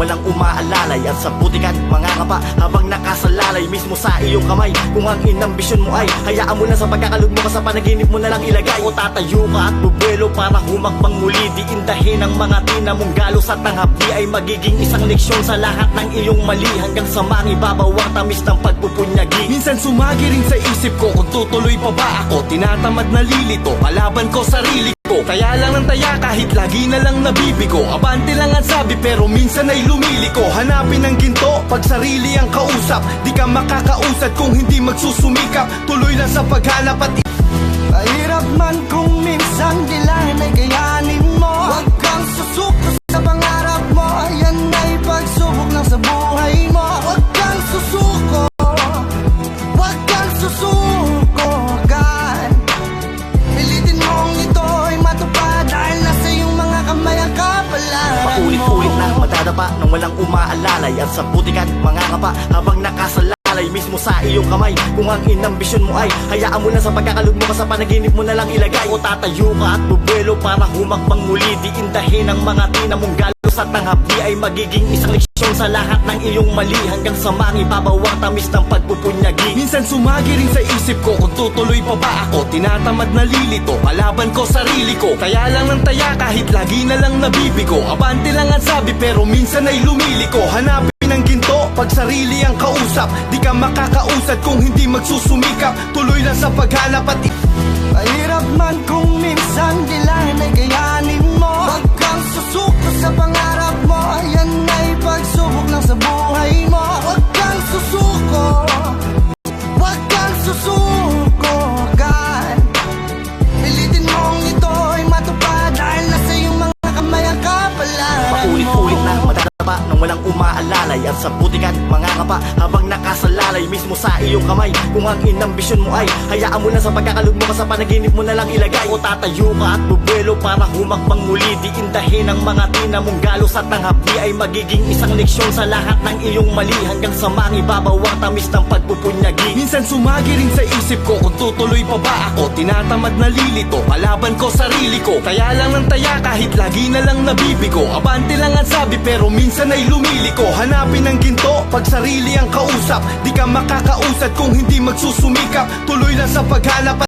walang umaalalay. At sa putikan, mga kapa habang nakasalalay mismo sa iyong kamay. Kung ang inambisyon mo ay hayaan mo na sa pagkakalog mo ka sa panaginip mo na lang ilagay. O tatayo ka at bubuelo para humakbang muli. Di indahin ang mga tinamong galos at ang hapdi ay magiging isang leksyon sa lahat ng iyong mali. Hanggang sa mangibabaw ang tamis ng pagpupunyagi. Minsan sumagi rin sa isip ko kung tutuloy pa ba ako. Tinatamad na lilito, kalaban ko sarili ko. Kaya lang ng taya kahit lagi na lang nabibigo. Abante lang ang sabi pero minsan ay lumiliko. Hanapin ang ginto pag sarili ang kausap. Di ka makakausad kung hindi magsusumikap. Tuloy lang sa paghanap at mahirap man kung minsan kailangan ay kayanin mo. Huwag kang susuko sa pangarap mo. Yan ay pagsubok lang sa buhay mo. Huwag kang susuko, huwag kang susuko agad. Pilitin mong ito'y matupad dahil nasa iyong mga kamay ang kapalaran mo. paulit-ulit na madadapa nang walang umaalalay. At sa putikan, mga kapa habang nakasalalay mismo sa iyong kamay. Kung ang inambisyon mo ay hayaan mo na sa pagkakalog mo ka sa panaginip mo na lang ilagay. O tatayo ka at bubuelo para humakbang muli. Di indahin ang mga tinamong galos at ang hapdi ay magiging isang leksyon sa lahat ng iyong mali. Hanggang sa mangibabaw ang tamis ng pagpupunyagi. Minsan sumagi rin sa isip ko kung tutuloy pa ba ako. Tinatamad na lilito, kalaban ko sarili ko. Kaya lang ng taya kahit lagi na lang nabibigo. Abante lang ang sabi pero minsan ay lumiliko. Hanapin ang ginto pag sarili ang kausap. Di ka makakausad kung hindi magsusumikap. Tuloy lang sa paghanap at mahirap man kung minsan kailangan ay kayanin mo. Huwag kang susuko sa pangarap mo. Yan ay pagsubok lang sa buhay mo. Huwag kang susuko, huwag kang susuko agad. Pilitin mong ito'y matupad dahil nasa iyong mga kamay ang kapalaran mo. paulit-ulit na madadapa nang walang umaalalay. At sa putikan, mga kapa habang nakasalalay mismo sa iyong kamay. Kung ang inambisyon mo ay hayaan mo na sa pagkakalog mo ka sa panaginip mo na lang ilagay. O tatayo ka at bubuelo para humakbang muli. Di indahin ang mga tinamong galos at ang hapdi ay magiging isang leksyon sa lahat ng iyong mali. Hanggang sa mangibabaw ang tamis ng pagpupunyagi. Minsan sumagi rin sa isip ko kung tutuloy pa ba ako. Tinatamad na lilito, kalaban ko sarili ko. Kaya lang ng taya kahit lagi na lang nabibigo. Abante lang ang sabi pero minsan ay lumiliko. Hanapin ang ginto pag sarili ang kausap. Di ka makakausad kung hindi magsusumikap. Tuloy lang sa paghanap at